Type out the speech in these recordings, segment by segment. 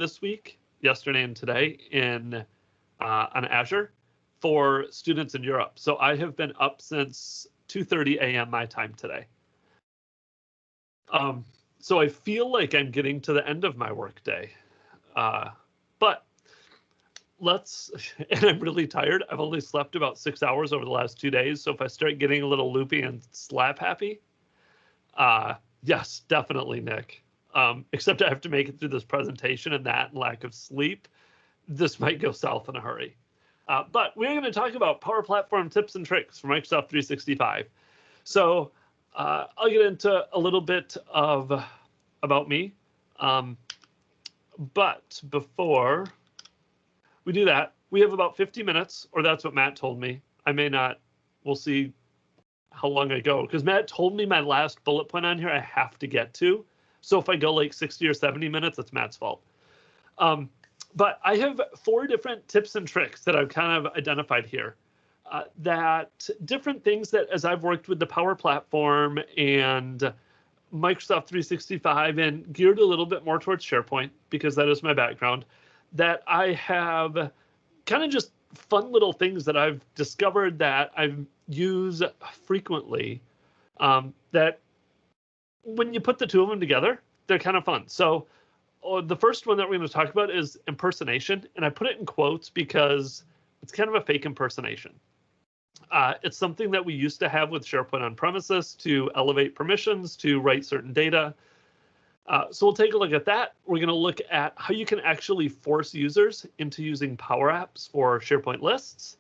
this week, yesterday and today, on Azure for students in Europe. So I have been up since 2:30 a.m. my time today. So I feel like I'm getting to the end of my workday, but and I'm really tired. I've only slept about 6 hours over the last 2 days. So if I start getting a little loopy and slap happy, yes, definitely, Nick. Except I have to make it through this presentation, and that and lack of sleep, this might go south in a hurry. But we're going to talk about Power Platform tips and tricks for Microsoft 365. So I'll get into a little bit about me. But before we do that, we have about 50 minutes, or that's what Matt told me. I may not, we'll see how long I go, because Matt told me my last bullet point on here I have to get to. So if I go like 60 or 70 minutes, it's Matt's fault. But I have 4 different tips and tricks that I've kind of identified here. That different things that, as I've worked with the Power Platform and Microsoft 365 and geared a little bit more towards SharePoint, because that is my background, that I have kind of just fun little things that I've discovered that I use frequently, that when you put the two of them together, they're kind of fun. So the first one that we're going to talk about is impersonation, and I put it in quotes because it's kind of a fake impersonation. It's something that we used to have with SharePoint on premises to elevate permissions, to write certain data. So we'll take a look at that. We're going to look at how you can actually force users into using Power Apps for SharePoint lists,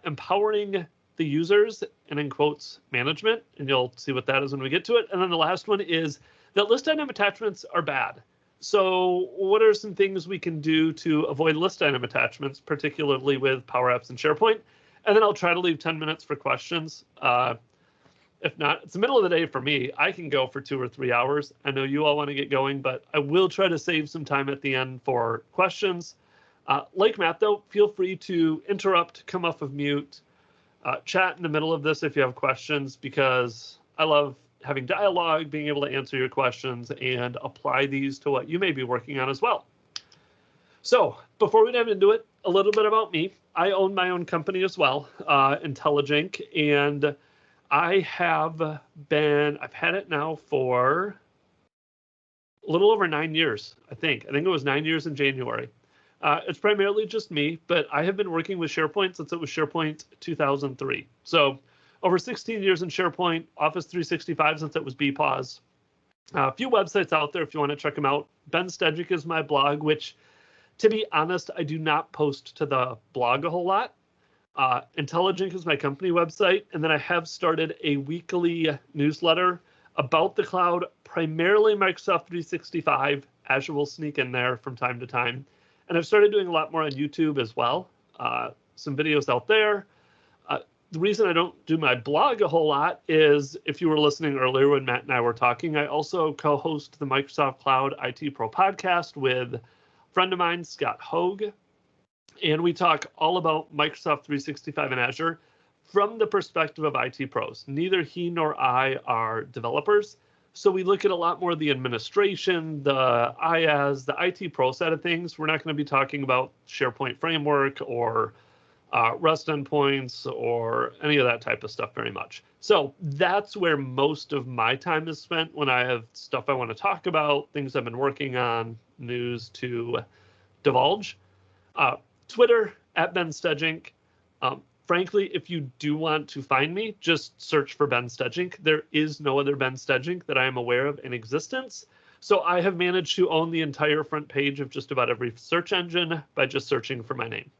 empowering the users, and in quotes, management, and you'll see what that is when we get to it. And then the last one is that list item attachments are bad. So what are some things we can do to avoid list item attachments, particularly with Power Apps and SharePoint? And then I'll try to leave 10 minutes for questions. If not, it's the middle of the day for me. I can go for 2 or 3 hours. I know you all want to get going, but I will try to save some time at the end for questions. Like Matt, though, feel free to interrupt, come off of mute, chat in the middle of this if you have questions, because I love having dialogue, being able to answer your questions, and apply these to what you may be working on as well. So before we dive into it, a little bit about me. I own my own company as well, Stegink, and I've had it now for a little over 9 years, I think. I think it was 9 years in January. It's primarily just me, but I have been working with SharePoint since it was SharePoint 2003. So over 16 years in SharePoint, Office 365 since it was BPAWS. A few websites out there if you want to check them out. Ben Stedgick is my blog, which, to be honest, I do not post to the blog a whole lot. Intelligink is my company website, and then I have started a weekly newsletter about the cloud, primarily Microsoft 365. Azure will sneak in there from time to time. And I've started doing a lot more on YouTube as well. Some videos out there. The reason I don't do my blog a whole lot is, if you were listening earlier when Matt and I were talking, I also co-host the Microsoft Cloud IT Pro podcast with a friend of mine, Scott Hogue. And we talk all about Microsoft 365 and Azure from the perspective of IT pros. Neither he nor I are developers. So we look at a lot more of the administration, the IaaS, the IT pro side of things. We're not going to be talking about SharePoint framework or REST endpoints or any of that type of stuff very much. So that's where most of my time is spent when I have stuff I want to talk about, things I've been working on, news to divulge. Twitter, @Ben frankly, if you do want to find me, just search for Ben Stedgick. There is no other Ben Stedgick that I am aware of in existence. So I have managed to own the entire front page of just about every search engine by just searching for my name.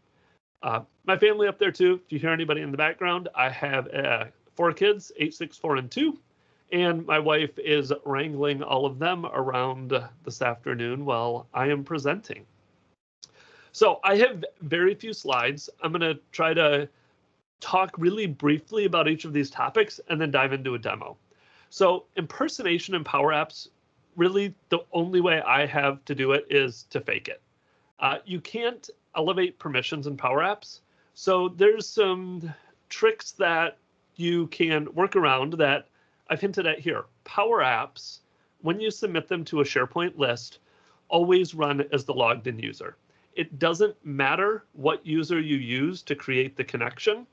My family up there too. If you hear anybody in the background, I have 4 kids, 8, 6, 4, and 2. And my wife is wrangling all of them around this afternoon while I am presenting. So I have very few slides. I'm going to try to talk really briefly about each of these topics and then dive into a demo. So impersonation in Power Apps, really the only way I have to do it is to fake it. You can't elevate permissions in Power Apps. So there's some tricks that you can work around that I've hinted at here. Power Apps, when you submit them to a SharePoint list, always run as the logged in user. It doesn't matter what user you use to create the connection.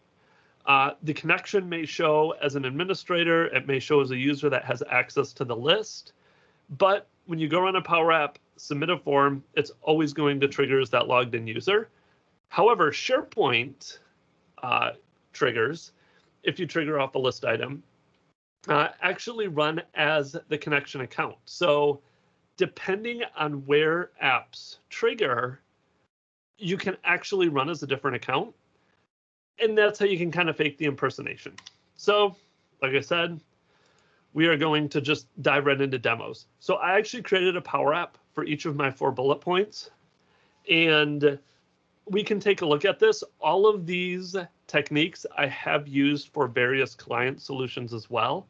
The connection may show as an administrator, it may show as a user that has access to the list, but when you go run a Power App, submit a form, it's always going to trigger as that logged in user. However, SharePoint triggers, if you trigger off a list item, actually run as the connection account. So depending on where apps trigger, you can actually run as a different account. And that's how you can kind of fake the impersonation. So, like I said, we are going to just dive right into demos. So I actually created a Power App for each of my 4 bullet points. And we can take a look at this. All of these techniques I have used for various client solutions as well.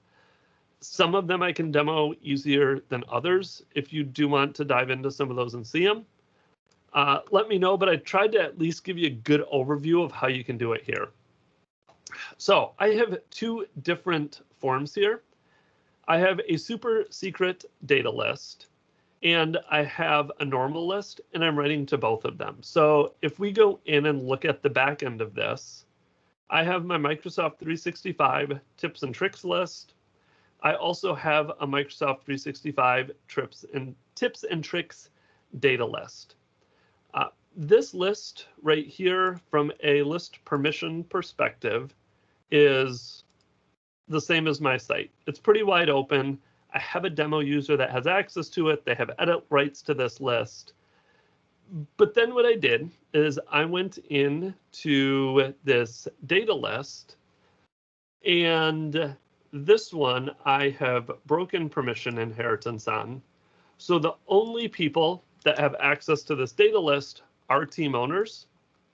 Some of them I can demo easier than others. If you do want to dive into some of those and see them, let me know, but I tried to at least give you a good overview of how you can do it here. So I have 2 different forms here. I have a super secret data list, and I have a normal list, and I'm writing to both of them. So if we go in and look at the back end of this, I have my Microsoft 365 tips and tricks list. I also have a Microsoft 365 tips and tricks data list. This list right here, from a list permission perspective, is the same as my site. It's pretty wide open. I have a demo user that has access to it. They have edit rights to this list. But then what I did is I went into this data list, and this one I have broken permission inheritance on. So the only people that have access to this data list are team owners.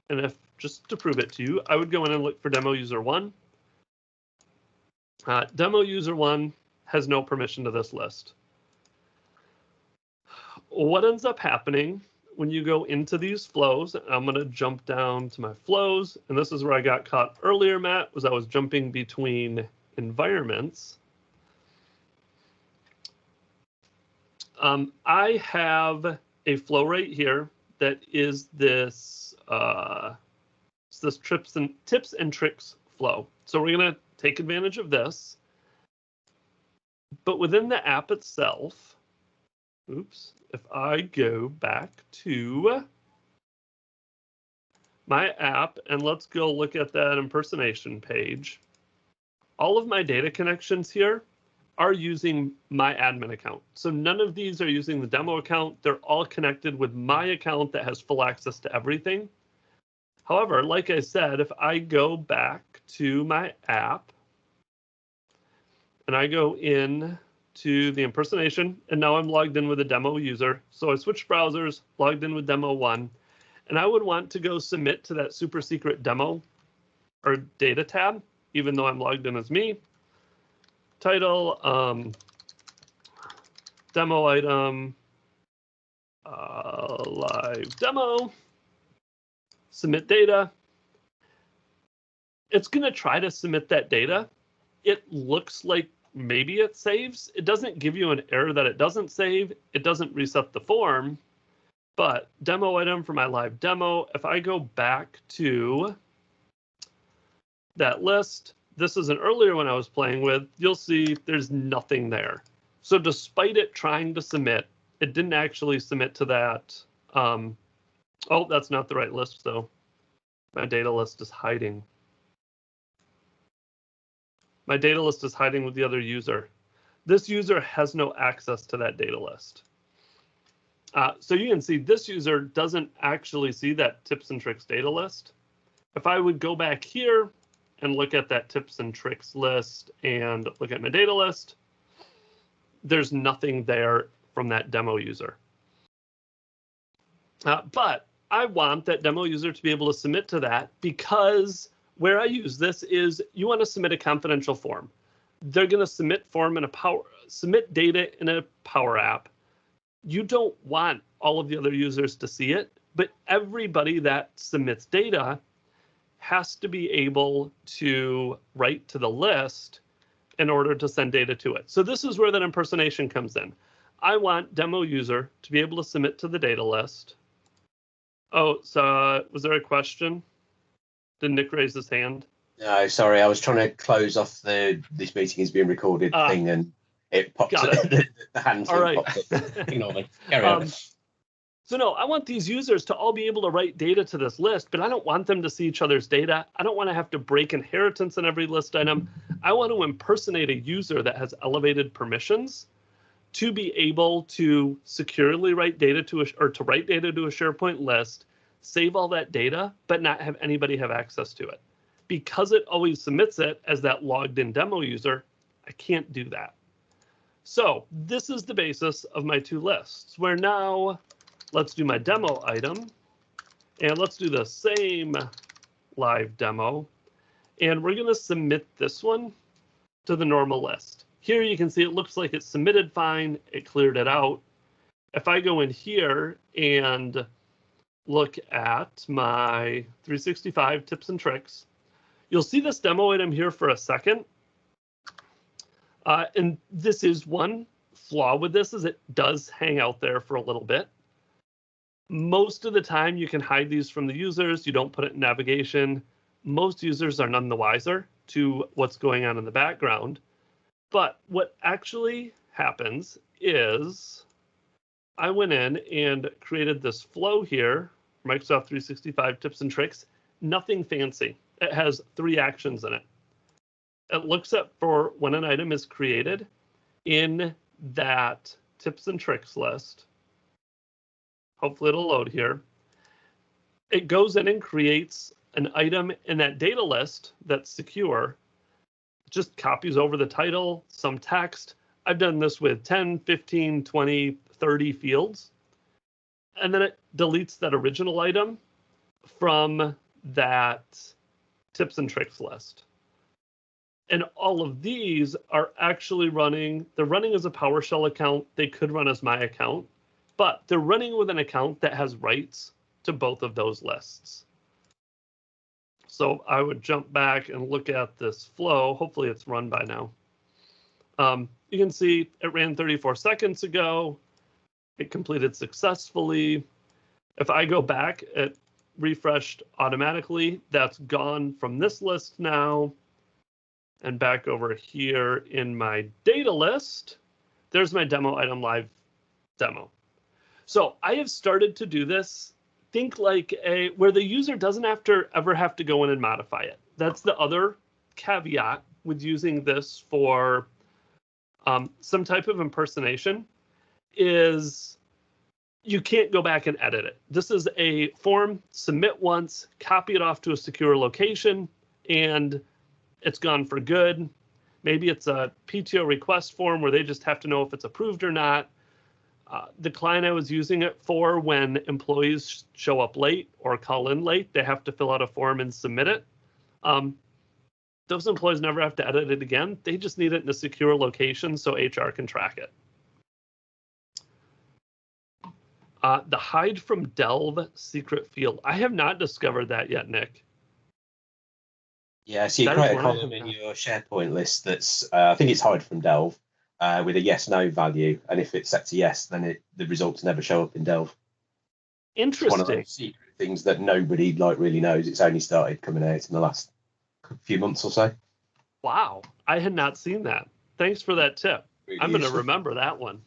And if, just to prove it to you, I would go in and look for demo user 1. Demo user 1 has no permission to this list. What ends up happening when you go into these flows, I'm going to jump down to my flows, and this is where I got caught earlier, Matt, was I was jumping between environments. I have a flow right here that is this tips and tricks flow. So we're going to take advantage of this. But within the app itself, oops, if I go back to my app and let's go look at that impersonation page, all of my data connections here are using my admin account. So none of these are using the demo account. They're all connected with my account that has full access to everything. However, like I said, if I go back to my app and I go in to the impersonation, and now I'm logged in with a demo user. So I switched browsers, logged in with demo 1, and I would want to go submit to that super secret demo or data tab, even though I'm logged in as me. Title, demo item, live demo, submit data. It's going to try to submit that data. It looks like maybe it saves. It doesn't give you an error that it doesn't save. It doesn't reset the form. But demo item for my live demo, if I go back to that list, this is an earlier one I was playing with, you'll see there's nothing there. So despite it trying to submit, it didn't actually submit to that. Oh, that's not the right list though. My data list is hiding. My data list is hiding with the other user. This user has no access to that data list. So you can see this user doesn't actually see that tips and tricks data list. If I would go back here and look at that tips and tricks list and look at my data list, there's nothing there from that demo user. But I want that demo user to be able to submit to that, because where I use this is you want to submit a confidential form. They're going to submit data in a Power App. You don't want all of the other users to see it, but everybody that submits data has to be able to write to the list in order to send data to it. So this is where that impersonation comes in. I want demo user to be able to submit to the data list. Oh, so was there a question? Did Nick raise his hand? No, sorry, I was trying to close off this meeting is being recorded thing, and it popped up. The hand thing popped up. Ignore me. Carry on. So no, I want these users to all be able to write data to this list, but I don't want them to see each other's data. I don't want to have to break inheritance in every list item. I want to impersonate a user that has elevated permissions to be able to securely write data to a SharePoint list, save all that data, but not have anybody have access to it. Because it always submits it as that logged in demo user, I can't do that. So this is the basis of my two lists, where now let's do my demo item, and let's do the same live demo, and we're going to submit this one to the normal list. Here you can see it looks like it's submitted fine, it cleared it out. If I go in here and look at my 365 tips and tricks, you'll see this demo item here for a second. And this is one flaw with this, is it does hang out there for a little bit. Most of the time you can hide these from the users. You don't put it in navigation. Most users are none the wiser to what's going on in the background. But what actually happens is I went in and created this flow here, Microsoft 365 tips and tricks, nothing fancy. It has 3 actions in it. It looks up for when an item is created in that tips and tricks list. Hopefully it'll load here. It goes in and creates an item in that data list that's secure. Just copies over the title, some text. I've done this with 10, 15, 20, 30 fields. And then it deletes that original item from that tips and tricks list. And all of these are actually running, they're running as a PowerShell account. They could run as my account, but they're running with an account that has rights to both of those lists. So I would jump back and look at this flow. Hopefully it's run by now. You can see it ran 34 seconds ago. It completed successfully. If I go back, it refreshed automatically. That's gone from this list now. And back over here in my data list, there's my demo item live demo. So I have started to do this, think like where the user doesn't ever have to go in and modify it. That's the other caveat with using this for some type of impersonation, is you can't go back and edit it. This is a form, submit once, copy it off to a secure location, and it's gone for good. Maybe it's a PTO request form where they just have to know if it's approved or not. The client I was using it for, when employees show up late or call in late, they have to fill out a form and submit it. Those employees never have to edit it again. They just need it in a secure location so HR can track it. The hide from Delve secret field. I have not discovered that yet, Nick. Yeah, so you create a column in your SharePoint list that's, I think it's hide from Delve, with a yes/no value, and if it's set to yes, then the results never show up in Delve. Interesting. It's one of those secret things that nobody really knows. It's only started coming out in the last few months or so. Wow, I had not seen that. Thanks for that tip. Really I'm going to remember that one.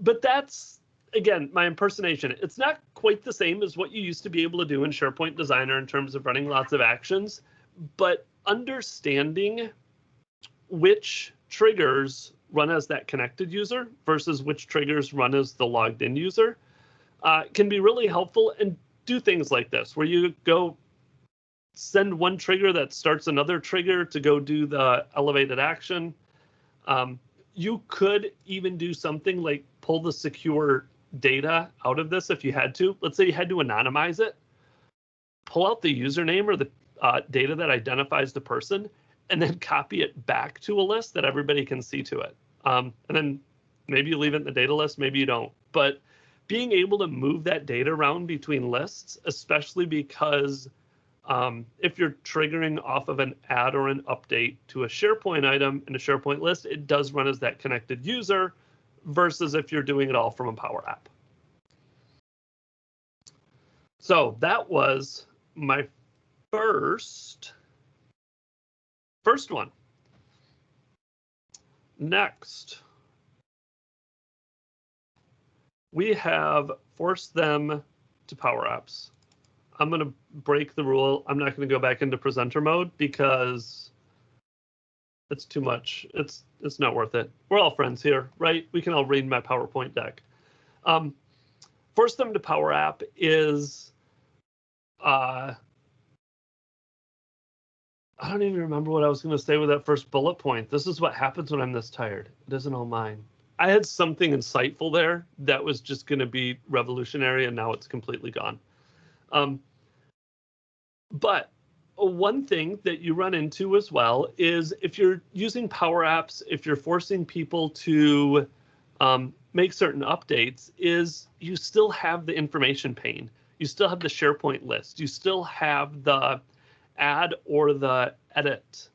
But that's, again, my impersonation. It's not quite the same as what you used to be able to do in SharePoint Designer in terms of running lots of actions, but understanding which triggers run as that connected user versus which triggers run as the logged in user can be really helpful, and do things like this, where you go send one trigger that starts another trigger to go do the elevated action. You could even do something like pull the secure data out of this if you had to. Let's say you had to anonymize it. Pull out the username or the data that identifies the person, and then copy it back to a list that everybody can see to it. And then maybe you leave it in the data list, maybe you don't. But being able to move that data around between lists, especially because If you're triggering off of an add or an update to a SharePoint item in a SharePoint list, it does run as that connected user versus if you're doing it all from a Power App. So that was my first one. Next, we have forced them to Power Apps. I'm going to break the rule. I'm not going to go back into presenter mode because it's too much. It's not worth it. We're all friends here, right? We can all read my PowerPoint deck. Force them to Power App is, I don't even remember what I was going to say with that first bullet point. This is what happens when I'm this tired. It isn't all mine. I had something insightful there that was just going to be revolutionary, and now it's completely gone. But one thing that you run into as well is if you're using Power Apps, if you're forcing people to make certain updates, is you still have the information pane. You still have the SharePoint list. You still have the add or the edit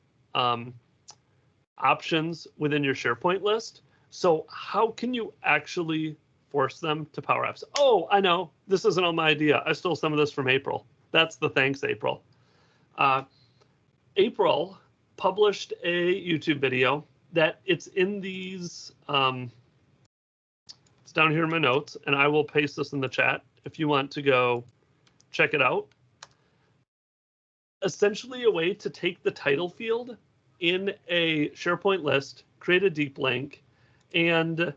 options within your SharePoint list. So how can you actually force them to Power Apps? Oh, I know. This isn't all my idea. I stole some of this from April. That's the thanks, April. April published a YouTube video that it's in these, it's down here in my notes, and I will paste this in the chat if you want to go check it out. Essentially a way to take the title field in a SharePoint list, create a deep link, and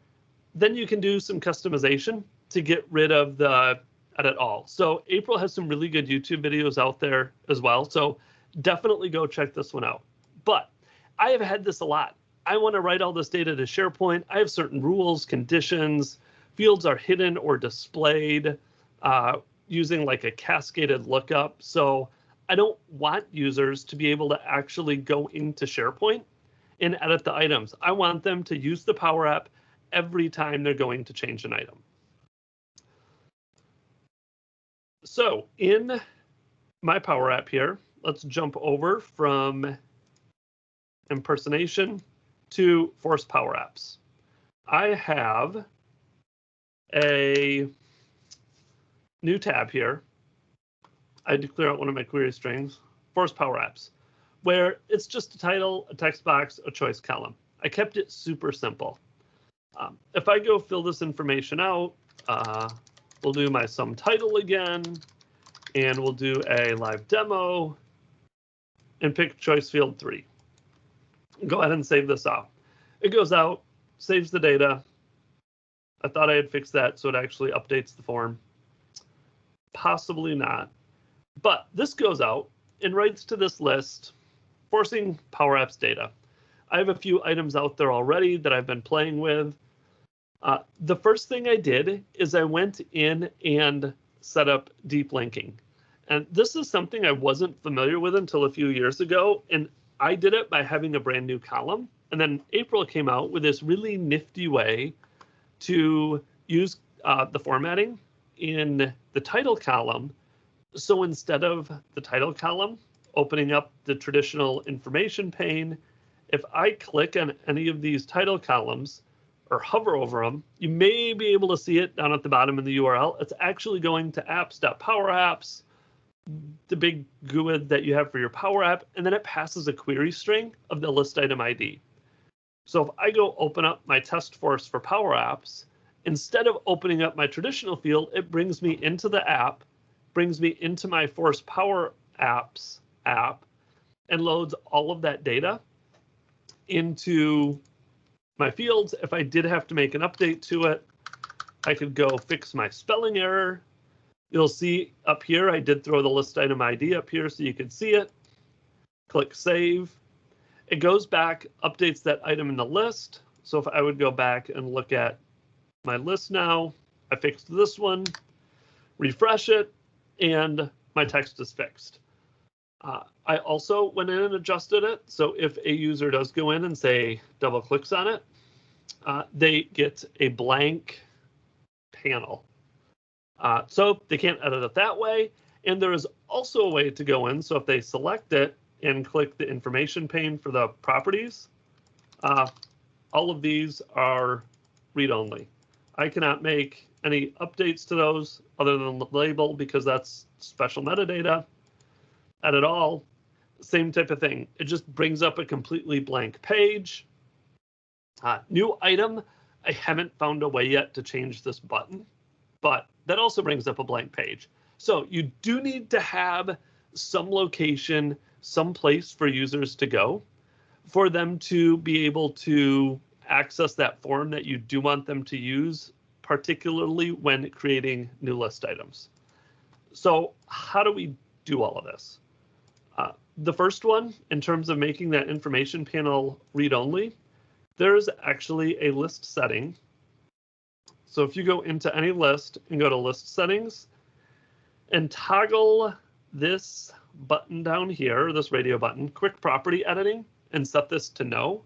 then you can do some customization to get rid of the edit all. So April has some really good YouTube videos out there as well. So definitely go check this one out. But I have had this a lot. I want to write all this data to SharePoint. I have certain rules, conditions, fields are hidden or displayed using like a cascaded lookup. So I don't want users to be able to actually go into SharePoint and edit the items. I want them to use the Power App every time they're going to change an item. So in my Power App here, let's jump over from impersonation to force Power Apps. I have a new tab here. I declare out one of my query strings, force Power Apps, where it's just a title, a text box, a choice column. I kept it super simple. If I go fill this information out, we'll do my sum title again, and we'll do a live demo and pick choice field 3. Go ahead and save this out. It goes out, saves the data. I thought I had fixed that so it actually updates the form. Possibly not. But this goes out and writes to this list, forcing Power Apps data. I have a few items out there already that I've been playing with. The first thing I did is I went in and set up deep linking. And this is something I wasn't familiar with until a few years ago. And I did it by having a brand new column. And then April came out with this really nifty way to use the formatting in the title column. So instead of the title column opening up the traditional information pane, if I click on any of these title columns or hover over them, you may be able to see it down at the bottom in the URL. It's actually going to apps.powerapps, the big GUID that you have for your Power App, and then it passes a query string of the list item ID. So if I go open up my test force for Power Apps, instead of opening up my traditional field, it brings me into the app, brings me into my Force Power Apps app, and loads all of that data into my fields. If I did have to make an update to it, I could go fix my spelling error. You'll see up here, I did throw the list item ID up here so you could see it. Click save. It goes back, updates that item in the list. So if I would go back and look at my list now, I fixed this one, refresh it, and my text is fixed. I also went in and adjusted it. So if a user does go in and say double clicks on it, they get a blank panel. So they can't edit it that way. And there is also a way to go in. So if they select it and click the information pane for the properties, all of these are read-only. I cannot make any updates to those other than the label because that's special metadata. Edit all, same type of thing. It just brings up a completely blank page. New item, I haven't found a way yet to change this button, but that also brings up a blank page. So you do need to have some location, some place for users to go for them to be able to access that form that you do want them to use, particularly when creating new list items. So how do we do all of this? The first one, in terms of making that information panel read-only, there's actually a list setting. So if you go into any list and go to list settings and toggle this button down here, this radio button, quick property editing, and set this to no,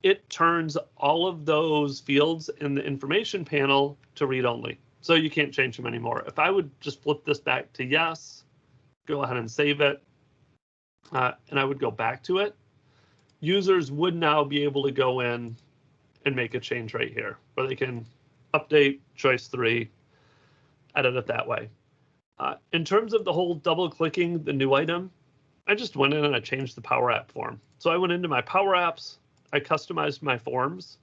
it turns all of those fields in the information panel to read-only. So you can't change them anymore. If I would just flip this back to yes, go ahead and save it, and I would go back to it, users would now be able to go in and make a change right here, where they can update choice 3, edit it that way. In terms of the whole double clicking the new item, I just went in and I changed the Power App form. So I went into my Power Apps, I customized my forms,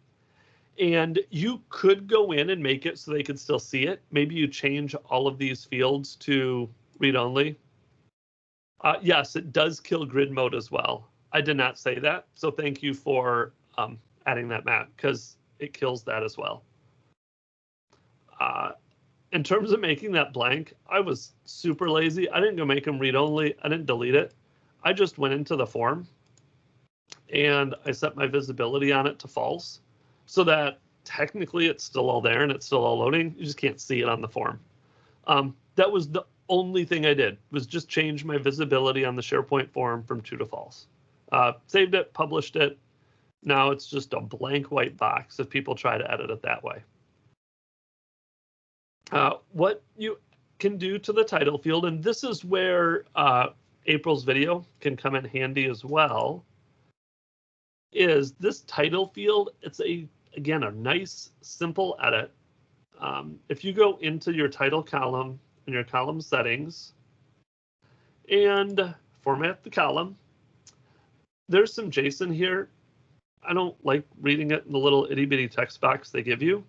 and you could go in and make it so they could still see it. Maybe you change all of these fields to read only. Yes, it does kill grid mode as well. I did not say that, so thank you for adding that, Matt, because it kills that as well. In terms of making that blank, I was super lazy. I didn't go make them read only. I didn't delete it. I just went into the form and I set my visibility on it to false so that technically it's still all there and it's still all loading. You just can't see it on the form. That was the only thing I did, was just change my visibility on the SharePoint form from true to false. Saved it, published it. Now it's just a blank white box if people try to edit it that way. What you can do to the title field, and this is where April's video can come in handy as well, is this title field. It's again a nice simple edit. If you go into your title column and your column settings and format the column, there's some JSON here. I don't like reading it in the little itty bitty text box they give you.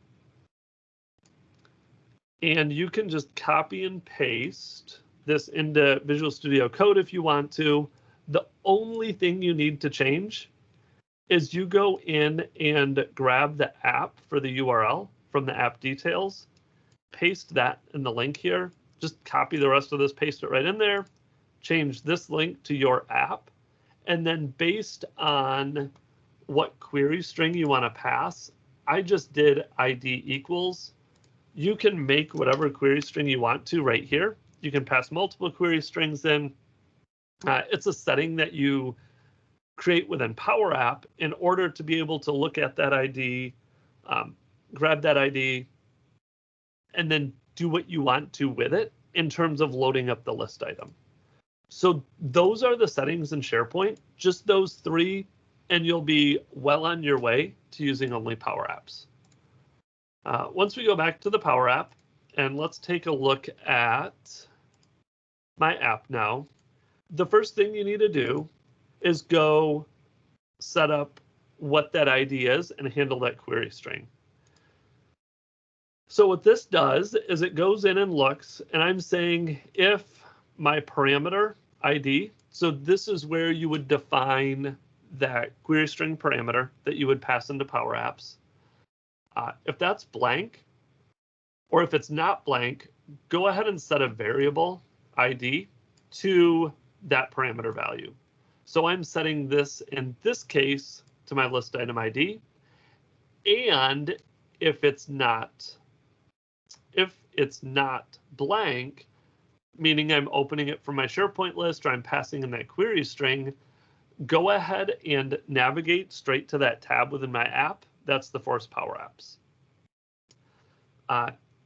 And you can just copy and paste this into Visual Studio Code if you want to. The only thing you need to change is you go in and grab the app for the URL from the app details, paste that in the link here, just copy the rest of this, paste it right in there, change this link to your app, and then based on what query string you want to pass, I just did ID equals. You can make whatever query string you want to right here. You can pass multiple query strings in. It's a setting that you create within Power App in order to be able to look at that ID, grab that ID, and then do what you want to with it in terms of loading up the list item. So those are the settings in SharePoint, just those 3, and you'll be well on your way to using only Power Apps. Once we go back to the Power App, and let's take a look at my app now, the first thing you need to do is go set up what that ID is and handle that query string. So what this does is it goes in and looks, and I'm saying if my parameter ID, so this is where you would define that query string parameter that you would pass into Power Apps. If that's blank, or if it's not blank, go ahead and set a variable ID to that parameter value. So I'm setting this, in this case, to my list item ID. And if it's not blank, meaning I'm opening it from my SharePoint list or I'm passing in that query string, go ahead and navigate straight to that tab within my app. That's the Force Power Apps.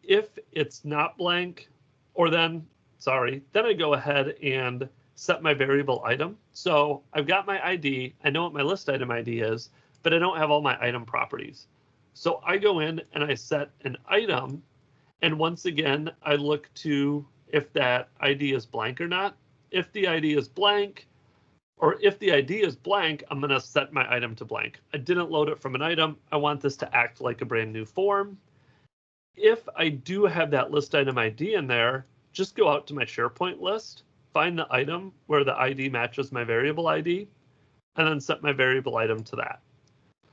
If it's not blank, or then Then I go ahead and set my variable item. So I've got my ID. I know what my list item ID is, but I don't have all my item properties. So I go in and I set an item. And once again, I look to if that ID is blank or not. If the ID is blank, or if the ID is blank, I'm going to set my item to blank. I didn't load it from an item. I want this to act like a brand new form. If I do have that list item ID in there, just go out to my SharePoint list, find the item where the ID matches my variable ID, and then set my variable item to that.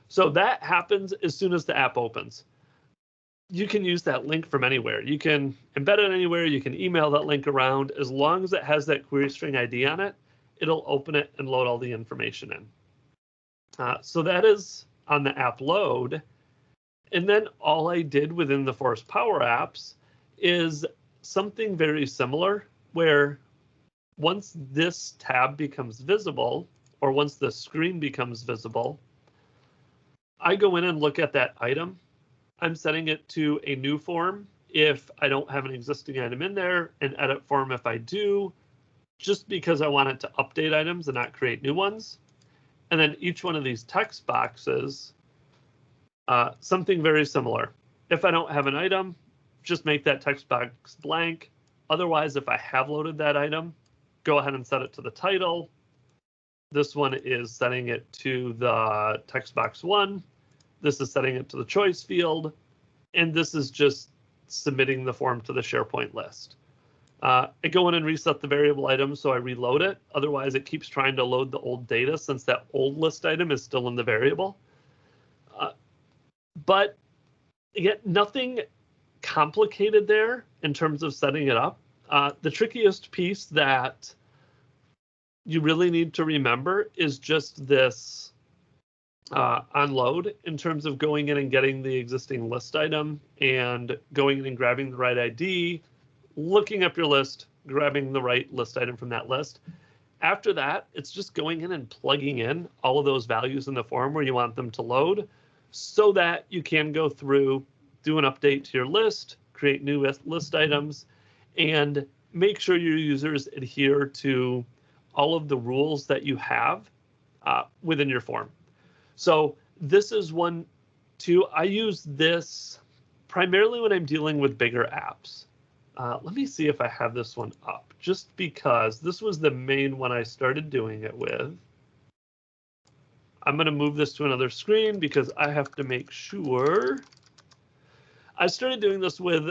So that happens as soon as the app opens. You can use that link from anywhere. You can embed it anywhere. You can email that link around. As long as it has that query string ID on it, it'll open it and load all the information in. So that is on the app load. And then all I did within the Force Power Apps is something very similar, where once this tab becomes visible, or once the screen becomes visible, I go in and look at that item. I'm setting it to a new form if I don't have an existing item in there, an edit form if I do, just because I want it to update items and not create new ones. And then each one of these text boxes, something very similar. If I don't have an item, just make that text box blank. Otherwise, if I have loaded that item, go ahead and set it to the title. This one is setting it to the text box 1. This is setting it to the choice field. And this is just submitting the form to the SharePoint list. I go in and reset the variable item so I reload it. Otherwise, it keeps trying to load the old data since that old list item is still in the variable. But again, nothing complicated there in terms of setting it up. The trickiest piece that you really need to remember is just this unload in terms of going in and getting the existing list item and going in and grabbing the right ID, looking up your list, grabbing the right list item from that list. After that, it's just going in and plugging in all of those values in the form where you want them to load so that you can go through, do an update to your list, create new list items, and make sure your users adhere to all of the rules that you have within your form. So this is one, too. I use this primarily when I'm dealing with bigger apps. Let me see if I have this one up, just because this was the main one I started doing it with. I'm going to move this to another screen because I have to make sure. I started doing this with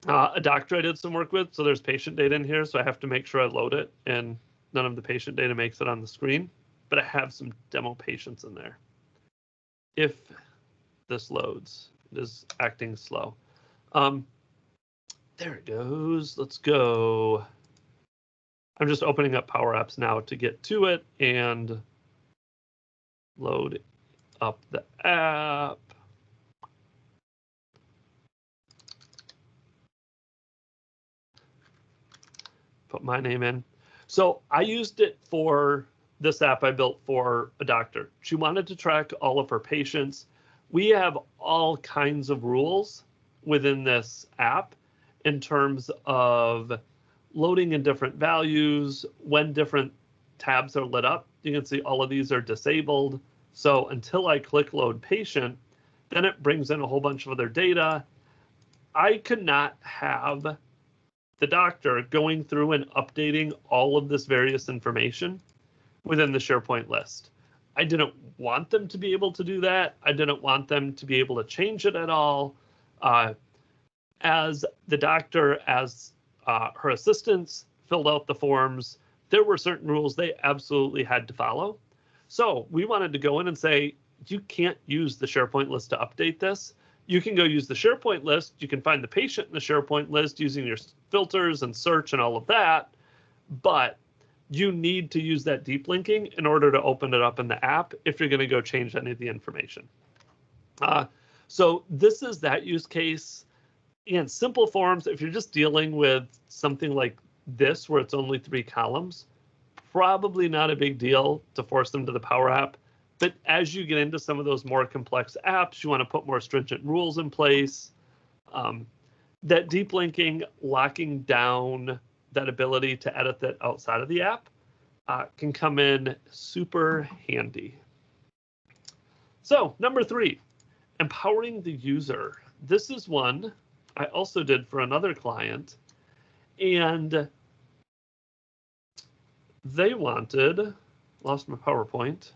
a doctor I did some work with, so there's patient data in here, so I have to make sure I load it, and none of the patient data makes it on the screen, but I have some demo patients in there. If this loads, it is acting slow. There it goes. Let's go. I'm just opening up Power Apps now to get to it and load up the app. Put my name in. So I used it for this app I built for a doctor. She wanted to track all of her patients. We have all kinds of rules within this app in terms of loading in different values, when different tabs are lit up. You can see all of these are disabled. So until I click load patient, then it brings in a whole bunch of other data. I could not have the doctor going through and updating all of this various information within the SharePoint list. I didn't want them to be able to do that. I didn't want them to be able to change it at all. As the doctor, as her assistants filled out the forms, there were certain rules they absolutely had to follow. So we wanted to go in and say, you can't use the SharePoint list to update this. You can go use the SharePoint list. You can find the patient in the SharePoint list using your filters and search and all of that. But you need to use that deep linking in order to open it up in the app if you're going to go change any of the information. So this is that use case. And simple forms, if you're just dealing with something like this where it's only 3 columns, probably not a big deal to force them to the Power App. But as you get into some of those more complex apps, you want to put more stringent rules in place. That deep linking, locking down that ability to edit that outside of the app can come in super handy. So number 3, empowering the user. This is one I also did for another client, and they wanted, lost my PowerPoint.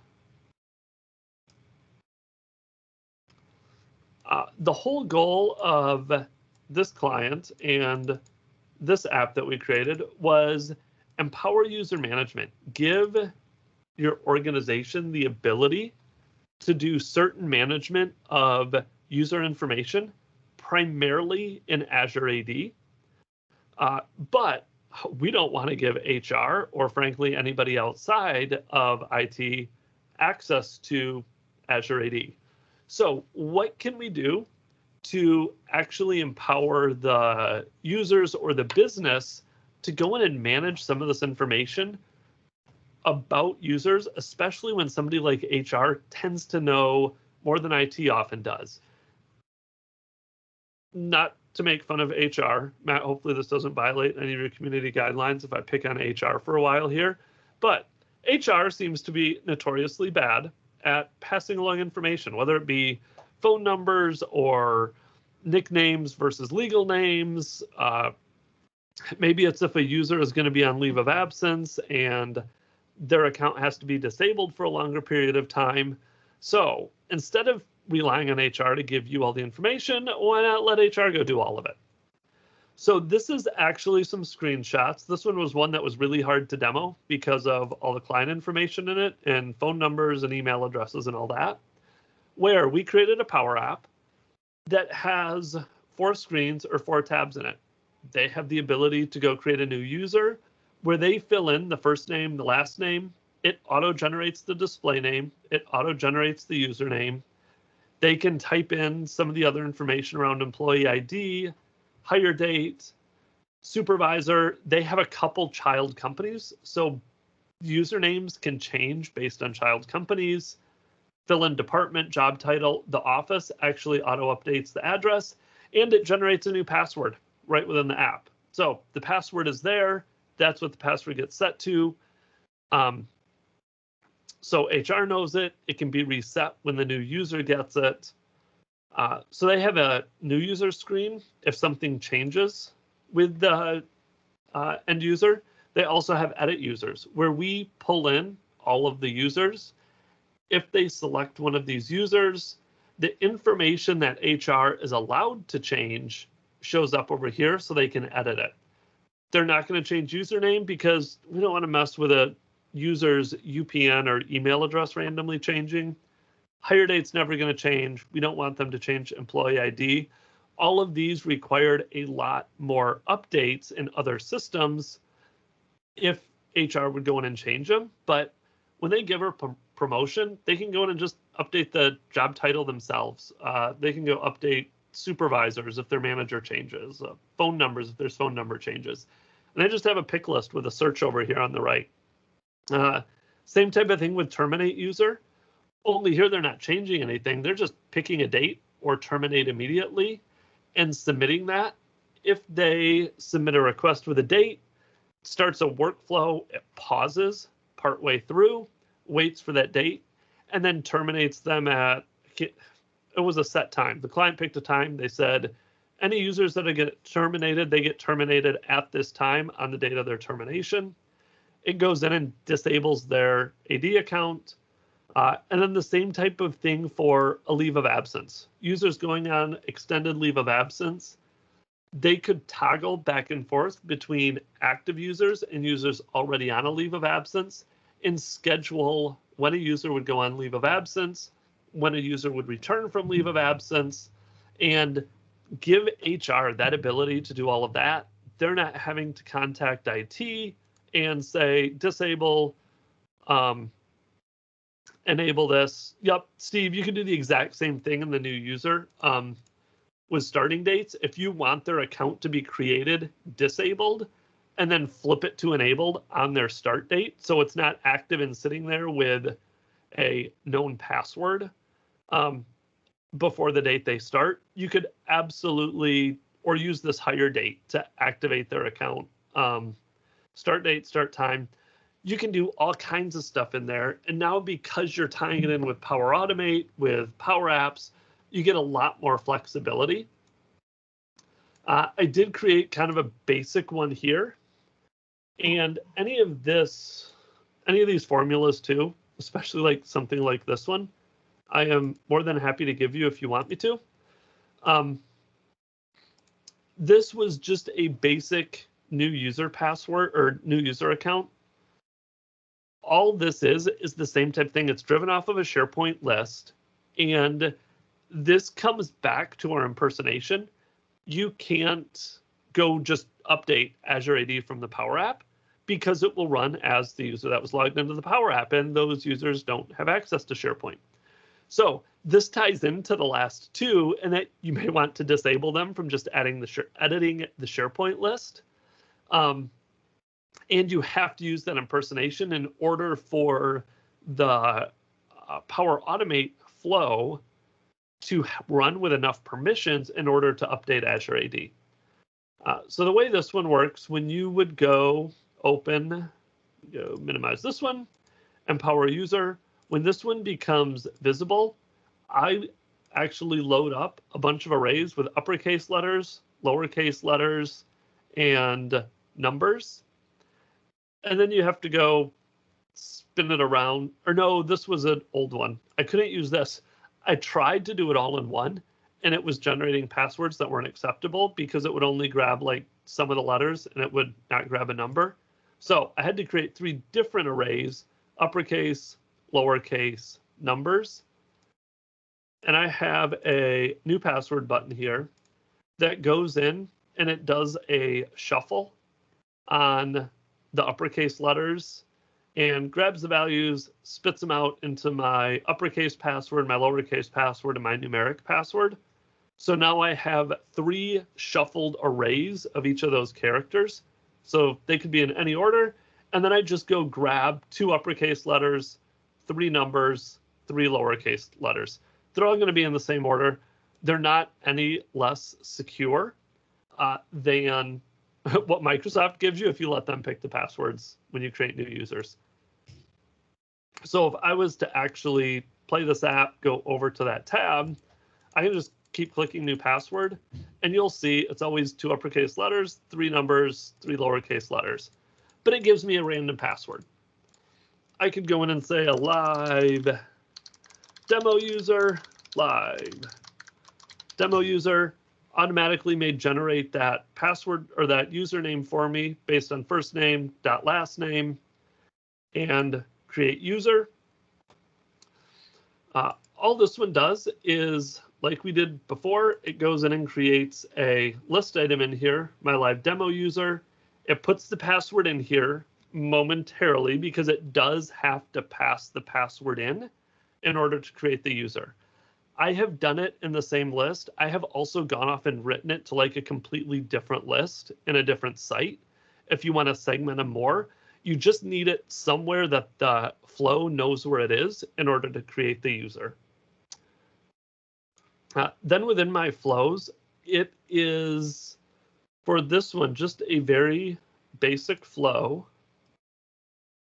The whole goal of this client and this app that we created was empower user management. Give your organization the ability to do certain management of user information, primarily in Azure AD. But we don't want to give HR or frankly anybody outside of IT access to Azure AD. So what can we do to actually empower the users or the business to go in and manage some of this information about users, especially when somebody like HR tends to know more than IT often does? Not to make fun of HR, Matt, hopefully this doesn't violate any of your community guidelines if I pick on HR for a while here, but HR seems to be notoriously bad at passing along information, whether it be phone numbers or nicknames versus legal names. Maybe it's if a user is going to be on leave of absence and their account has to be disabled for a longer period of time. So instead of relying on HR to give you all the information, why not let HR go do all of it? So this is actually some screenshots. This one was one that was really hard to demo because of all the client information in it and phone numbers and email addresses and all that, where we created a Power App that has 4 screens or 4 tabs in it. They have the ability to go create a new user where they fill in the first name, the last name. It auto-generates the display name. It auto-generates the username. They can type in some of the other information around employee ID, hire date, supervisor. They have a couple child companies, so usernames can change based on child companies. Fill in department, job title. The office actually auto-updates the address, and it generates a new password right within the app. So the password is there. That's what the password gets set to. So HR knows it. It can be reset when the new user gets it. So they have a new user screen if something changes with the end user. They also have edit users where we pull in all of the users. If they select one of these users, the information that HR is allowed to change shows up over here so they can edit it. They're not going to change username because we don't want to mess with a user's UPN or email address randomly changing. Hire date's never going to change. We don't want them to change employee ID. All of these required a lot more updates in other systems if HR would go in and change them. But when they give her promotion, they can go in and just update the job title themselves. They can go update supervisors if their manager changes, phone numbers if there's phone number changes. And I just have a pick list with a search over here on the right. Same type of thing with terminate user, only here they're not changing anything. They're just picking a date or terminate immediately and submitting that. If they submit a request with a date, starts a workflow, it pauses partway through, waits for that date, and then terminates them at, it was a set time. The client picked a time. They said, any users that get terminated, they get terminated at this time on the date of their termination. It goes in and disables their AD account. And then the same type of thing for a leave of absence. Users going on extended leave of absence, they could toggle back and forth between active users and users already on a leave of absence and schedule when a user would go on leave of absence, when a user would return from leave of absence, and give HR that ability to do all of that. They're not having to contact IT and say, disable, enable this. Yep, Steve, you can do the exact same thing in the new user with starting dates. If you want their account to be created disabled and then flip it to enabled on their start date, so it's not active and sitting there with a known password before the date they start, you could absolutely, or use this hire date to activate their account start date, start time. You can do all kinds of stuff in there. And now because you're tying it in with Power Automate, with Power Apps, you get a lot more flexibility. I did create kind of a basic one here. And any of these formulas too, especially like something like this one, I am more than happy to give you if you want me to. This was just a basic new user password or new user account. All this is the same type of thing. It's driven off of a SharePoint list, and this comes back to our impersonation. You can't go just update Azure AD from the Power App because it will run as the user that was logged into the Power App, and those users don't have access to SharePoint. So this ties into the last two, and that you may want to disable them from just editing the SharePoint list. And you have to use that impersonation in order for the Power Automate flow to run with enough permissions in order to update Azure AD. So the way this one works, when you would go minimize this one, empower user, when this one becomes visible, I actually load up a bunch of arrays with uppercase letters, lowercase letters, and numbers. And then you have to go spin it around. Or no, this was an old one. I couldn't use this. I tried to do it all in one, and it was generating passwords that weren't acceptable because it would only grab like some of the letters and it would not grab a number. So I had to create 3 different arrays, uppercase, lowercase, numbers. And I have a new password button here that goes in and it does a shuffle on the uppercase letters and grabs the values, spits them out into my uppercase password, my lowercase password, and my numeric password. So now I have 3 shuffled arrays of each of those characters. So they could be in any order. And then I just go grab 2 uppercase letters, 3 numbers, 3 lowercase letters. They're all going to be in the same order. They're not any less secure than what Microsoft gives you if you let them pick the passwords when you create new users. So if I was to actually play this app, go over to that tab, I can just keep clicking new password, and you'll see it's always 2 uppercase letters, 3 numbers, 3 lowercase letters. But it gives me a random password. I could go in and say a live demo user, automatically may generate that password or that username for me based on first name, last name, and create user. All this one does is, like we did before, it goes in and creates a list item in here, my live demo user. It puts the password in here momentarily because it does have to pass the password in order to create the user. I have done it in the same list. I have also gone off and written it to like a completely different list in a different site. If you want to segment them more, you just need it somewhere that the flow knows where it is in order to create the user. Then within my flows, it is, for this one, just a very basic flow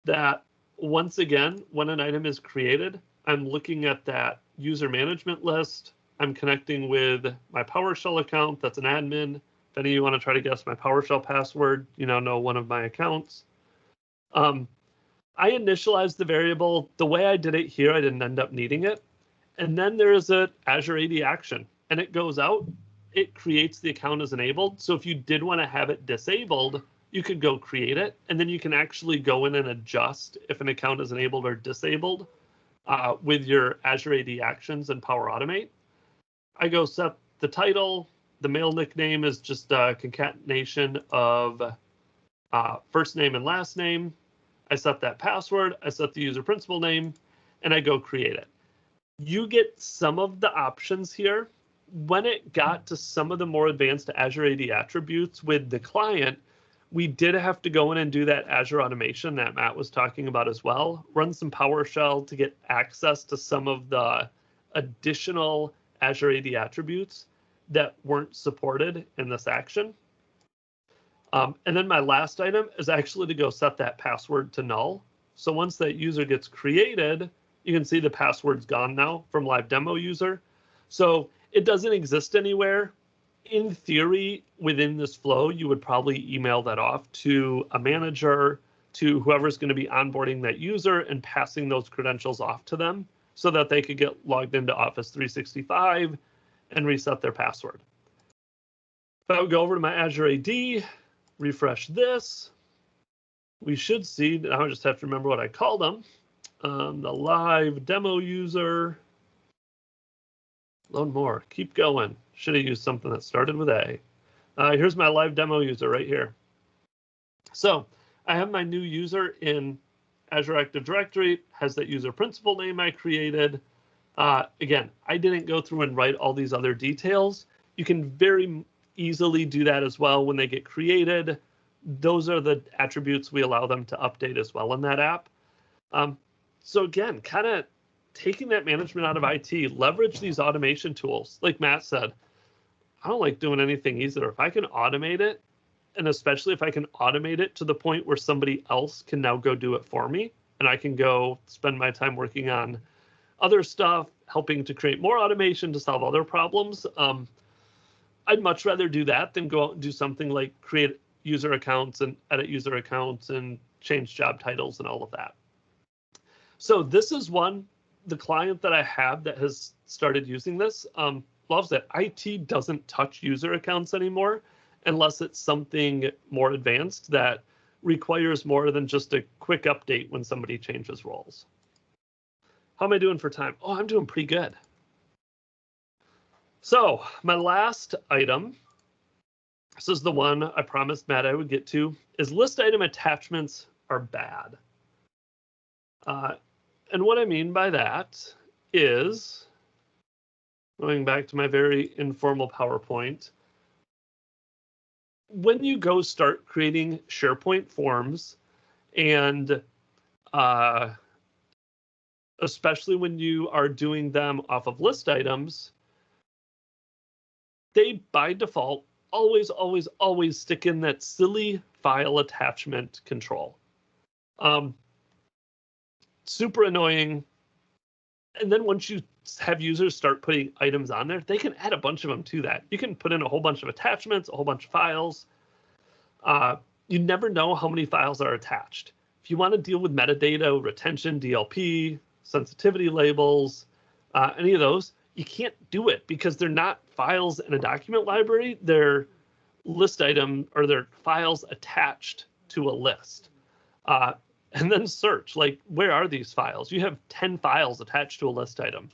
that, once again, when an item is created, I'm looking at that user management list. I'm connecting with my PowerShell account. That's an admin. If any of you want to try to guess my PowerShell password, you now know one of my accounts. I initialized the variable. The way I did it here, I didn't end up needing it. And then there is a Azure AD action, and it goes out. It creates the account as enabled. So if you did want to have it disabled, you could go create it, and then you can actually go in and adjust if an account is enabled or disabled with your Azure AD actions and Power Automate. I go set the title. The mail nickname is just a concatenation of first name and last name. I set that password. I set the user principal name, and I go create it. You get some of the options here. When it got to some of the more advanced Azure AD attributes with the client, we did have to go in and do that Azure automation that Matt was talking about as well. Run some PowerShell to get access to some of the additional Azure AD attributes that weren't supported in this action. And then my last item is actually to go set that password to null. So once that user gets created, you can see the password's gone now from live demo user. So it doesn't exist anywhere. In theory, within this flow, you would probably email that off to a manager, to whoever's going to be onboarding that user and passing those credentials off to them so that they could get logged into Office 365 and reset their password. If I would go over to my Azure AD, refresh this, we should see, now I just have to remember what I called them, the live demo user. Load more, keep going. Should have used something that started with A. Here's my live demo user right here. So I have my new user in Azure Active Directory, has that user principal name I created. Again, I didn't go through and write all these other details. You can very easily do that as well when they get created. Those are the attributes we allow them to update as well in that app. So again, kind of taking that management out of IT, leverage these automation tools. Like Matt said, I don't like doing anything either. If I can automate it, and especially if I can automate it to the point where somebody else can now go do it for me, and I can go spend my time working on other stuff, helping to create more automation to solve other problems, I'd much rather do that than go out and do something like create user accounts and edit user accounts and change job titles and all of that. So this is one, the client that I have that has started using this loves it. IT doesn't touch user accounts anymore unless it's something more advanced that requires more than just a quick update when somebody changes roles. How am I doing for time? Oh, I'm doing pretty good. So my last item, this is the one I promised Matt I would get to, is list item attachments are bad. And what I mean by that is, going back to my very informal PowerPoint, when you go start creating SharePoint forms, and especially when you are doing them off of list items, they by default always stick in that silly file attachment control. Super annoying. And then once you have users start putting items on there, they can add a bunch of them to that. You can put in a whole bunch of attachments, a whole bunch of files. You never know how many files are attached. If you want to deal with metadata, retention, DLP, sensitivity labels, any of those, you can't do it because they're not files in a document library. They're list item, or they're files attached to a list. And then search, like, where are these files? You have 10 files attached to a list item.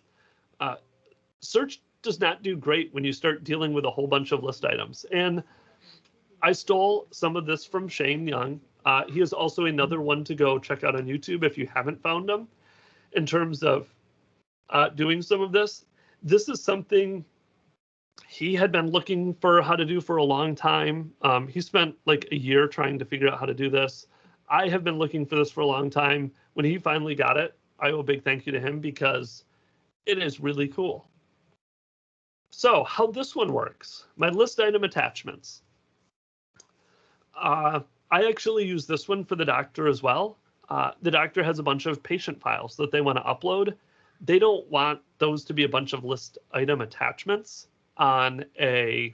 Search does not do great when you start dealing with a whole bunch of list items. And I stole some of this from Shane Young. He is also another one to go check out on YouTube if you haven't found him in terms of doing some of this. This is something he had been looking for how to do for a long time. He spent like a year trying to figure out how to do this. I have been looking for this for a long time. When he finally got it, I owe a big thank you to him because it is really cool. So how this one works, my list item attachments. I actually use this one for the doctor as well. The doctor has a bunch of patient files that they want to upload. They don't want those to be a bunch of list item attachments on a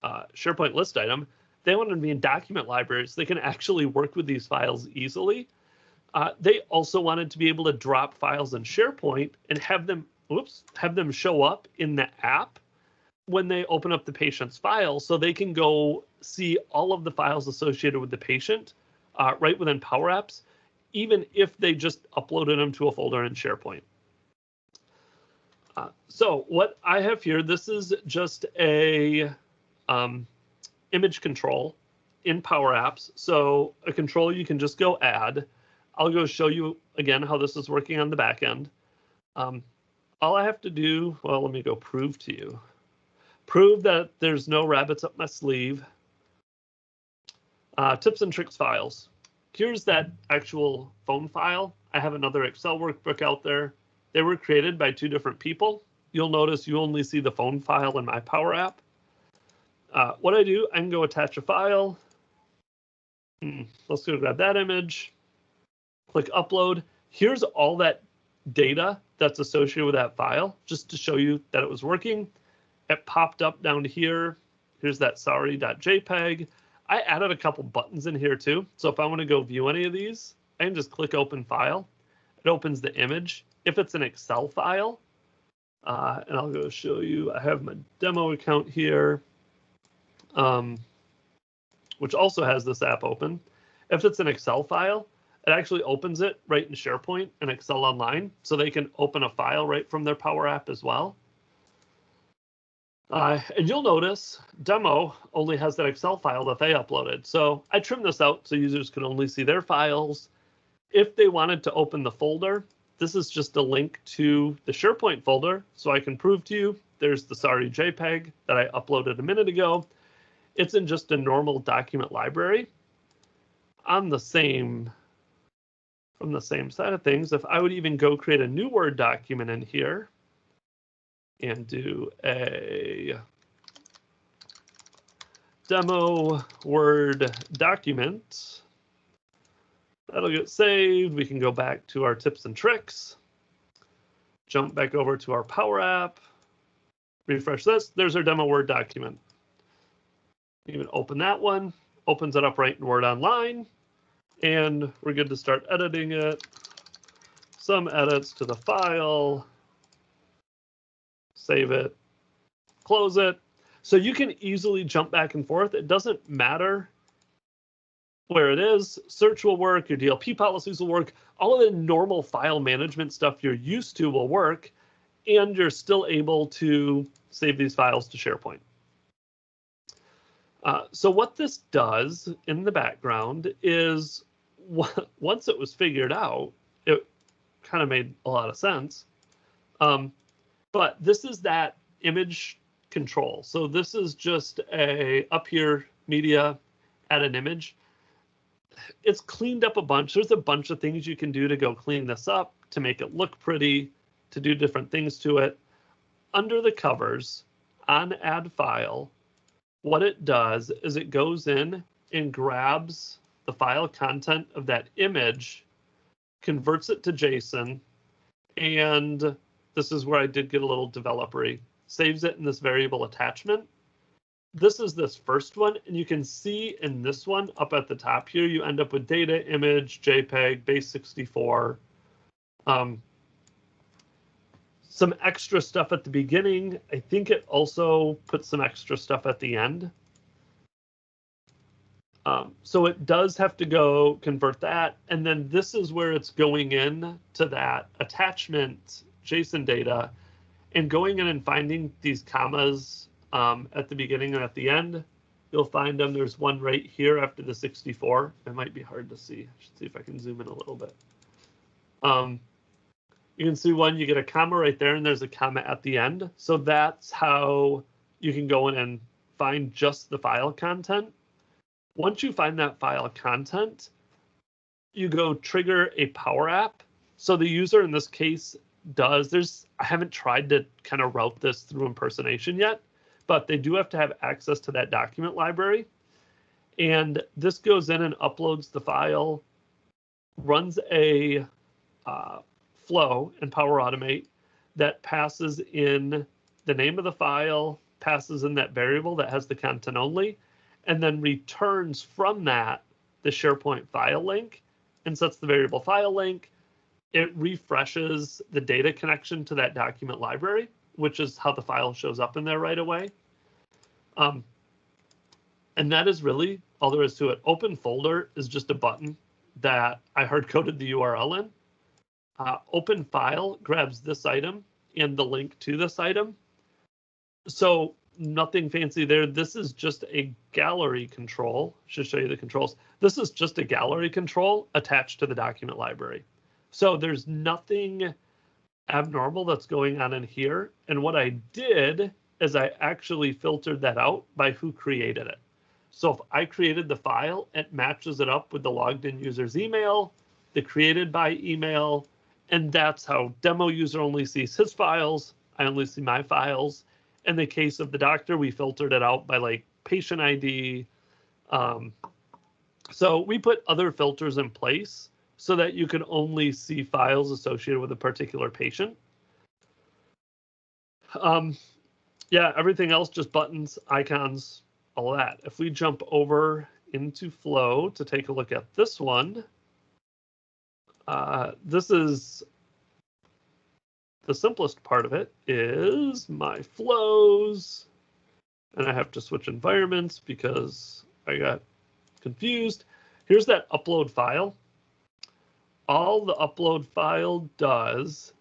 SharePoint list item. They want them to be in document libraries. They can actually work with these files easily. They also wanted to be able to drop files in SharePoint and have them show up in the app when they open up the patient's file, so they can go see all of the files associated with the patient right within Power Apps, even if they just uploaded them to a folder in SharePoint. So what I have here, this is just a image control in Power Apps. So a control you can just go add. I'll go show you again how this is working on the back end. All I have to do, well, let me go prove to you. Prove that there's no rabbits up my sleeve. Tips and tricks files. Here's that actual phone file. I have another Excel workbook out there. They were created by two different people. You'll notice you only see the phone file in my Power App. What I do, I can go attach a file. Let's go grab that image. Click upload. Here's all that data that's associated with that file, just to show you that it was working. It popped up down here. Here's that sorry.jpg. I added a couple buttons in here too. So if I want to go view any of these, I can just click open file. It opens the image. If it's an Excel file, and I'll go show you, I have my demo account here, which also has this app open. If it's an Excel file, it actually opens it right in SharePoint and Excel Online, so they can open a file right from their Power App as well. And you'll notice demo only has that Excel file that they uploaded. So I trimmed this out so users could only see their files. If they wanted to open the folder, this is just a link to the SharePoint folder. So I can prove to you, there's the sorry JPEG that I uploaded a minute ago. It's in just a normal document library. On the same, from the same side of things, if I would even go create a new Word document in here, and do a demo Word document. That'll get saved. We can go back to our tips and tricks, jump back over to our Power App, refresh this. There's our demo Word document. Even open that one, opens it up right in Word Online, and we're good to start editing it. Some edits to the file. Save it, close it. So you can easily jump back and forth. It doesn't matter where it is. Search will work, your DLP policies will work. All of the normal file management stuff you're used to will work, and you're still able to save these files to SharePoint. So what this does in the background is, once it was figured out, it kind of made a lot of sense. But this is that image control. So this is just a up here media, add an image. It's cleaned up a bunch. There's a bunch of things you can do to go clean this up, to make it look pretty, to do different things to it. Under the covers on add file, what it does is it goes in and grabs the file content of that image, converts it to JSON, and this is where I did get a little developer-y. Saves it in this variable attachment. This is this first one, and you can see in this one up at the top here, you end up with data, image, JPEG, base 64. Some extra stuff at the beginning. I think it also puts some extra stuff at the end. So it does have to go convert that, and then this is where it's going in to that attachment JSON data and going in and finding these commas at the beginning and at the end. You'll find them. There's one right here after the 64. It might be hard to see. I should see if I can zoom in a little bit. You can see one, you get a comma right there, and there's a comma at the end. So that's how you can go in and find just the file content. Once you find that file content, you go trigger a Power App. So the user in this case does, I haven't tried to kind of route this through impersonation yet, but they do have to have access to that document library. And this goes in and uploads the file, runs a flow in Power Automate that passes in the name of the file, passes in that variable that has the content only, and then returns from that the SharePoint file link and sets the variable file link. It refreshes the data connection to that document library, which is how the file shows up in there right away. And that is really all there is to it. Open folder is just a button that I hard-coded the URL in. Open file grabs this item and the link to this item. So nothing fancy there. This is just a gallery control. Should show you the controls. This is just a gallery control attached to the document library. So there's nothing abnormal that's going on in here. And what I did is I actually filtered that out by who created it. So if I created the file, it matches it up with the logged in user's email, the created by email, and that's how demo user only sees his files. I only see my files. In the case of the doctor, we filtered it out by like patient ID, So we put other filters in place so that you can only see files associated with a particular patient. Yeah, everything else, just buttons, icons, all of that. If we jump over into Flow to take a look at this one, this is the simplest part of it is my flows. And I have to switch environments because I got confused. Here's that upload file. All the upload file does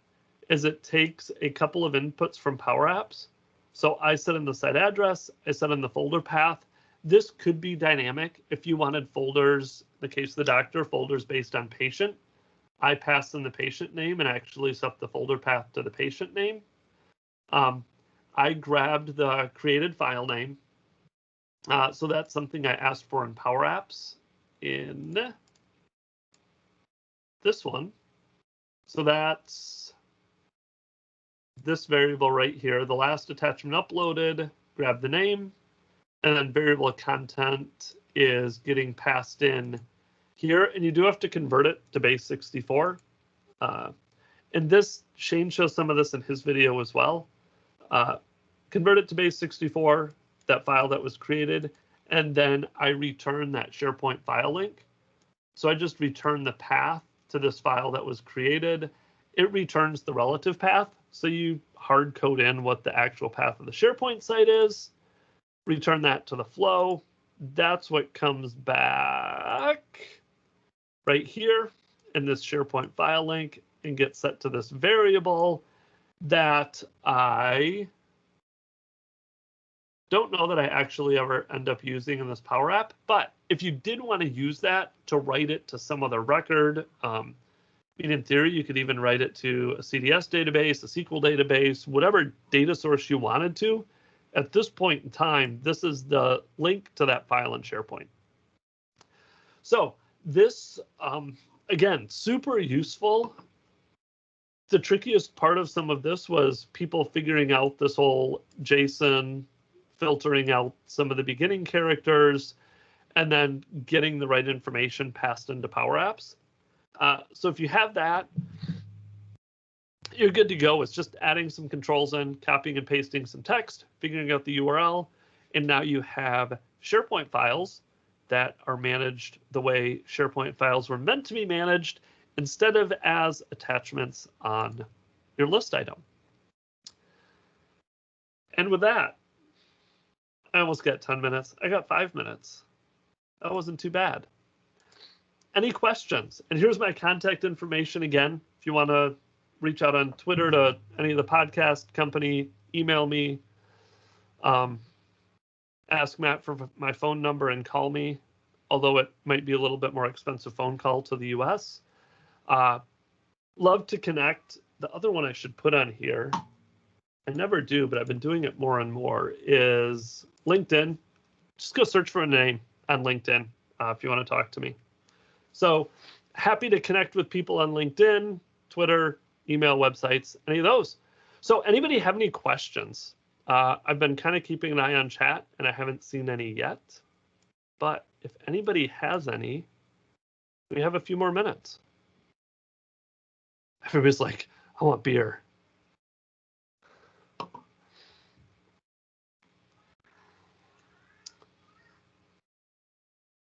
is it takes a couple of inputs from Power Apps. So I set in the site address, I set in the folder path. This could be dynamic if you wanted folders, in the case of the doctor, folders based on patient. I pass in the patient name and actually set the folder path to the patient name. I grabbed the created file name. So that's something I asked for in Power Apps in this one. So that's this variable right here. The last attachment uploaded, grab the name, and then variable content is getting passed in here. And you do have to convert it to base 64. And this, Shane shows some of this in his video as well. Convert it to base 64, that file that was created, and then I return that SharePoint file link. So I just return the path to this file that was created. It returns the relative path. So you hard code in what the actual path of the SharePoint site is, return that to the flow. That's what comes back right here in this SharePoint file link and gets set to this variable that I don't know that I actually ever end up using in this Power App. But if you did want to use that to write it to some other record, in theory, you could even write it to a CDS database, a SQL database, whatever data source you wanted to. At this point in time, this is the link to that file in SharePoint. So this, again, super useful. The trickiest part of some of this was people figuring out this whole JSON, filtering out some of the beginning characters, and then getting the right information passed into Power Apps. So if you have that, you're good to go. It's just adding some controls in, copying and pasting some text, figuring out the URL, and now you have SharePoint files that are managed the way SharePoint files were meant to be managed instead of as attachments on your list item. And with that, I almost got 10 minutes. I got 5 minutes. That wasn't too bad. Any questions? And here's my contact information again. If you want to reach out on Twitter to any of the podcast company, email me, ask Matt for my phone number and call me, although it might be a little bit more expensive phone call to the US. Love to connect. The other one I should put on here, I never do, but I've been doing it more and more, is LinkedIn. Just go search for a name on LinkedIn if you want to talk to me. So happy to connect with people on LinkedIn, Twitter, email, websites, any of those. So anybody have any questions? I've been kind of keeping an eye on chat and I haven't seen any yet. But if anybody has any, we have a few more minutes. Everybody's like, I want beer.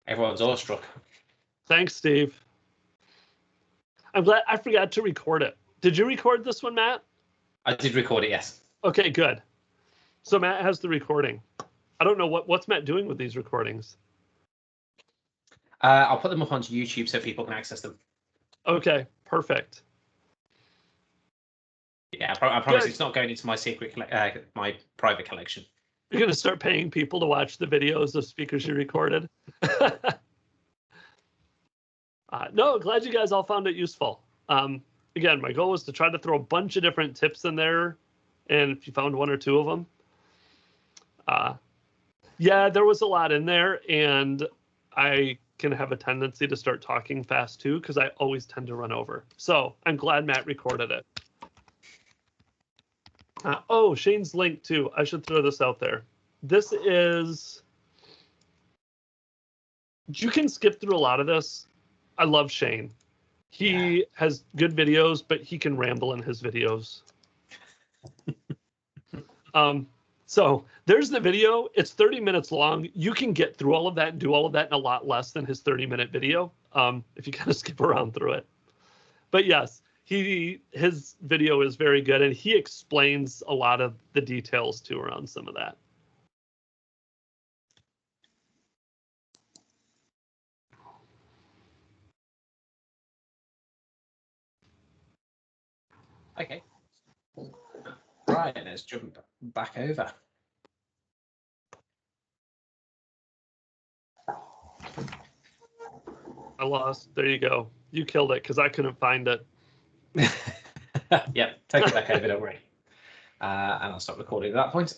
Everyone's awestruck. Thanks, Steve. I'm glad I forgot to record it. Did you record this one, Matt? I did record it, yes. Okay, good. So Matt has the recording. I don't know what's Matt doing with these recordings. I'll put them up onto YouTube so people can access them. Okay, perfect. Yeah, I promise it's not going into my secret, my private collection. You're going to start paying people to watch the videos of speakers you recorded. No, glad you guys all found it useful. Again, my goal was to try to throw a bunch of different tips in there. And if you found one or two of them, yeah, there was a lot in there. And I can have a tendency to start talking fast too, because I always tend to run over. So I'm glad Matt recorded it. Oh, Shane's link too. I should throw this out there. This is you can skip through a lot of this. I love Shane. He has good videos, but he can ramble in his videos. So there's the video. It's 30 minutes long. You can get through all of that and do all of that in a lot less than his 30-minute video, if you kind of skip around through it. But yes, his video is very good, and he explains a lot of the details too around some of that. Okay. Right, let's jump back over. I lost. There you go. You killed it because I couldn't find it. Yep, take it back over, don't worry. And I'll stop recording at that point.